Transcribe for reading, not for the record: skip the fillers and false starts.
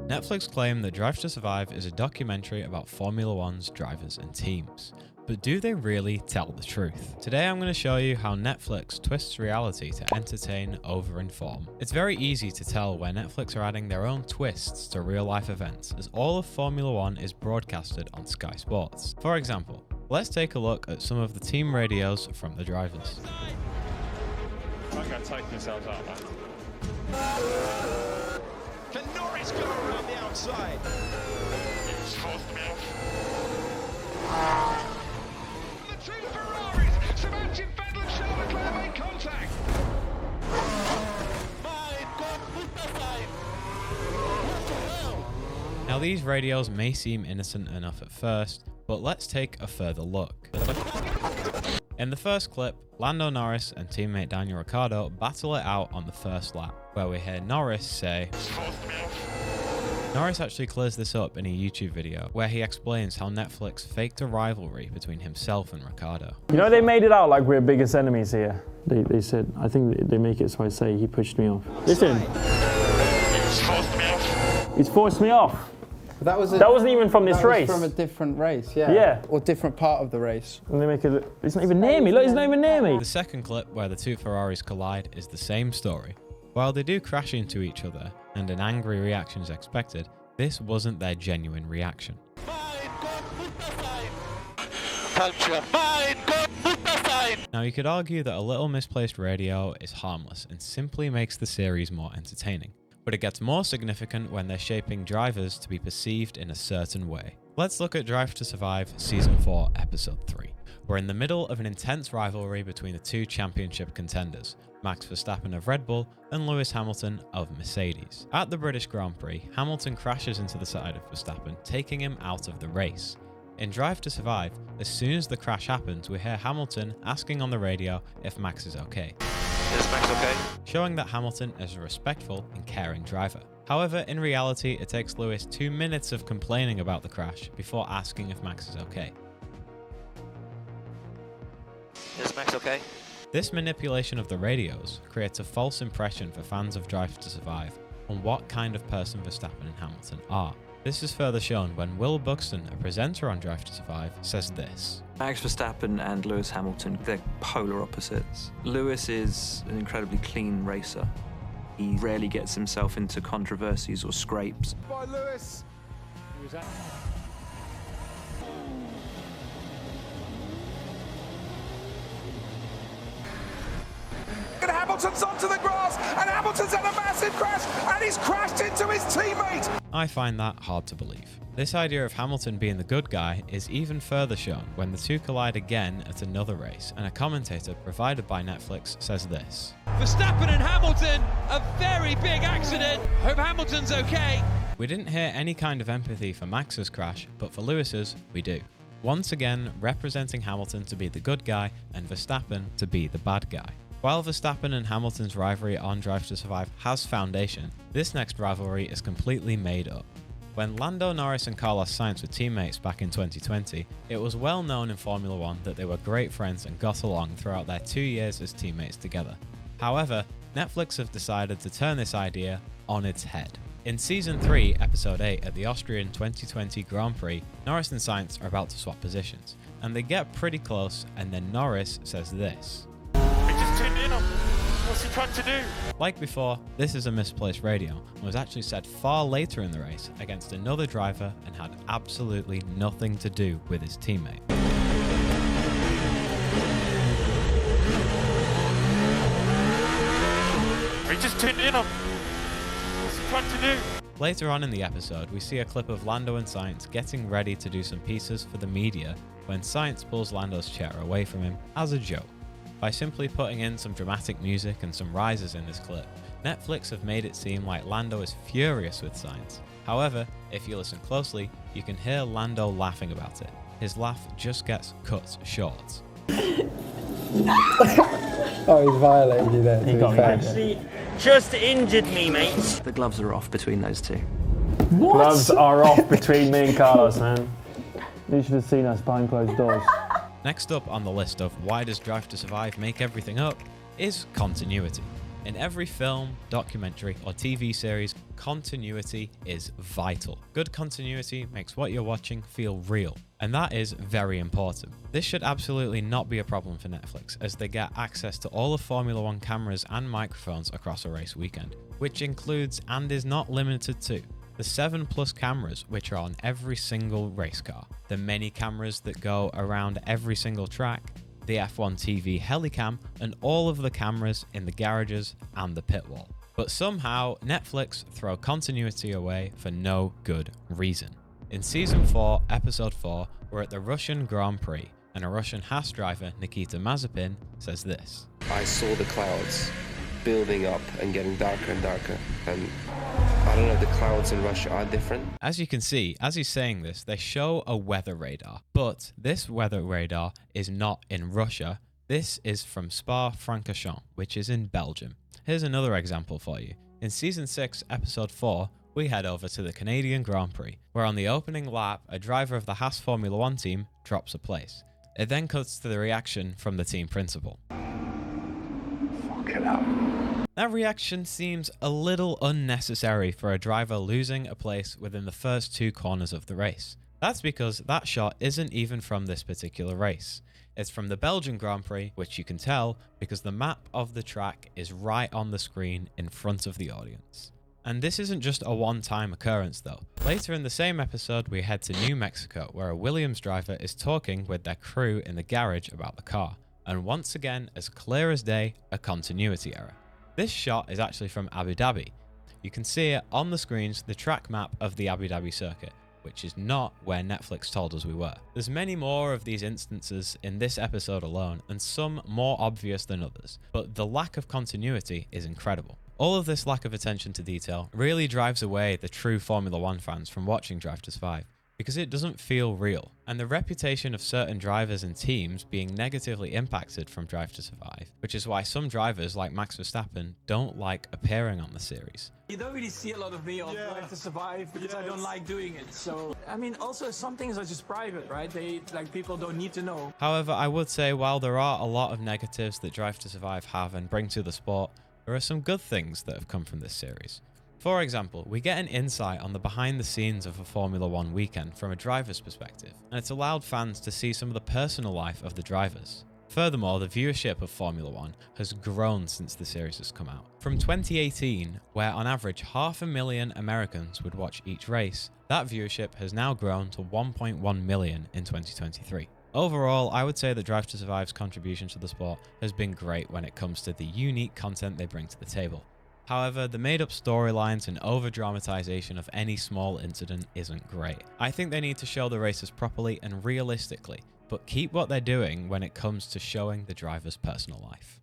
Netflix claim that Drive to Survive is a documentary about Formula One's drivers and teams. But do they really tell the truth? Today I'm going to show you how Netflix twists reality to entertain over inform. It's very easy to tell where Netflix are adding their own twists to real life events, as all of Formula One is broadcasted on Sky Sports. For example, let's take a look at some of the team radios from the drivers. I'm going to take yourselves out, man. Can Norris go around the outside? It's forced me off. The two Ferraris, Sebastian Vettel and Charles Leclerc make contact. My God, Now these radios may seem innocent enough at first, but let's take a further look. In the first clip, Lando Norris and teammate Daniel Ricciardo battle it out on the first lap, where we hear Norris say, Norris actually clears this up in a YouTube video, where he explains how Netflix faked a rivalry between himself and Ricciardo. You know, they made it out like we're biggest enemies here. They said, I think they make it so I say he pushed me off. Listen. It's forced me off. He's forced me off. That wasn't even from this race. From a different race, yeah. Yeah. Or different part of the race. And they make it, it's not even near me. Look, it's not even near me. The second clip, where the two Ferraris collide, is the same story. While they do crash into each other, and an angry reaction is expected, this wasn't their genuine reaction. Now you could argue that a little misplaced radio is harmless and simply makes the series more entertaining. But it gets more significant when they're shaping drivers to be perceived in a certain way. Let's look at Drive to Survive Season 4, Episode 3. We're in the middle of an intense rivalry between the two championship contenders, Max Verstappen of Red Bull and Lewis Hamilton of Mercedes. At the British Grand Prix, Hamilton crashes into the side of Verstappen, taking him out of the race. In Drive to Survive, as soon as the crash happens, we hear Hamilton asking on the radio if Max is okay. Is Max okay? Showing that Hamilton is a respectful and caring driver. However, in reality, it takes Lewis 2 minutes of complaining about the crash before asking if Max is okay. Is Max okay? This manipulation of the radios creates a false impression for fans of Drive to Survive on what kind of person Verstappen and Hamilton are. This is further shown when Will Buxton, a presenter on Drive to Survive, says this. Max Verstappen and Lewis Hamilton, they're polar opposites. Lewis is an incredibly clean racer. He rarely gets himself into controversies or scrapes. By Lewis. And Hamilton's onto the grass, and Hamilton's had a massive crash, and he's crashed into his teammate. I find that hard to believe. This idea of Hamilton being the good guy is even further shown when the two collide again at another race, and a commentator provided by Netflix says this. Verstappen and Hamilton, a very big accident. Hope Hamilton's okay. We didn't hear any kind of empathy for Max's crash, but for Lewis's, we do. Once again, representing Hamilton to be the good guy and Verstappen to be the bad guy. While Verstappen and Hamilton's rivalry on Drive to Survive has foundation, this next rivalry is completely made up. When Lando Norris and Carlos Sainz were teammates back in 2020, it was well known in Formula One that they were great friends and got along throughout their 2 years as teammates together. However, Netflix have decided to turn this idea on its head. In Season 3, Episode 8 at the Austrian 2020 Grand Prix, Norris and Sainz are about to swap positions, and they get pretty close, and then Norris says this. What's he trying to do? Like before, this is a misplaced radio and was actually said far later in the race against another driver and had absolutely nothing to do with his teammate. He just tuned in on. What's he trying to do? Later on in the episode, we see a clip of Lando and Sainz getting ready to do some pieces for the media when Sainz pulls Lando's chair away from him as a joke. By simply putting in some dramatic music and some rises in this clip, Netflix have made it seem like Lando is furious with Sainz. However, if you listen closely, you can hear Lando laughing about it. His laugh just gets cut short. Oh, he's violated you there. He got me. Actually, just injured me, mate. The gloves are off between those two. What? Gloves are off between me and Carlos, man. You should have seen us behind closed doors. Next up on the list of why does Drive to Survive make everything up is continuity. In every film, documentary, or TV series, continuity is vital. Good continuity makes what you're watching feel real, and that is very important. This should absolutely not be a problem for Netflix, as they get access to all of Formula One cameras and microphones across a race weekend, which includes and is not limited to the 7+ cameras which are on every single race car, the many cameras that go around every single track, the F1 TV Helicam, and all of the cameras in the garages and the pit wall. But somehow, Netflix throw continuity away for no good reason. In Season 4, Episode 4, we're at the Russian Grand Prix, and a Russian Haas driver, Nikita Mazepin, says this. I saw the clouds building up and getting darker and darker, and I don't know, the clouds in Russia are different. As you can see, as he's saying this, they show a weather radar, but this weather radar is not in Russia. This is from Spa-Francorchamps, which is in Belgium. Here's another example for you. In Season 6, Episode 4, we head over to the Canadian Grand Prix, where on the opening lap, a driver of the Haas Formula One team drops a place. It then cuts to the reaction from the team principal. Fuck it up. That reaction seems a little unnecessary for a driver losing a place within the first 2 corners of the race. That's because that shot isn't even from this particular race. It's from the Belgian Grand Prix, which you can tell because the map of the track is right on the screen in front of the audience. And this isn't just a one-time occurrence though. Later in the same episode, we head to New Mexico, where a Williams driver is talking with their crew in the garage about the car. And once again, as clear as day, a continuity error. This shot is actually from Abu Dhabi. You can see it on the screens, the track map of the Abu Dhabi circuit, which is not where Netflix told us we were. There's many more of these instances in this episode alone, and some more obvious than others, but the lack of continuity is incredible. All of this lack of attention to detail really drives away the true Formula One fans from watching Drive to Survive, because it doesn't feel real, and the reputation of certain drivers and teams being negatively impacted from Drive to Survive, which is why some drivers like Max Verstappen don't like appearing on the series. You don't really see a lot of me on Drive to Survive because I don't like doing it. So, I mean, also some things are just private, right? People don't need to know. However, I would say while there are a lot of negatives that Drive to Survive have and bring to the sport, there are some good things that have come from this series. For example, we get an insight on the behind the scenes of a Formula One weekend from a driver's perspective, and it's allowed fans to see some of the personal life of the drivers. Furthermore, the viewership of Formula One has grown since the series has come out. From 2018, where on average 500,000 Americans would watch each race, that viewership has now grown to 1.1 million in 2023. Overall, I would say that Drive to Survive's contribution to the sport has been great when it comes to the unique content they bring to the table. However, the made-up storylines and over-dramatization of any small incident isn't great. I think they need to show the races properly and realistically, but keep what they're doing when it comes to showing the driver's personal life.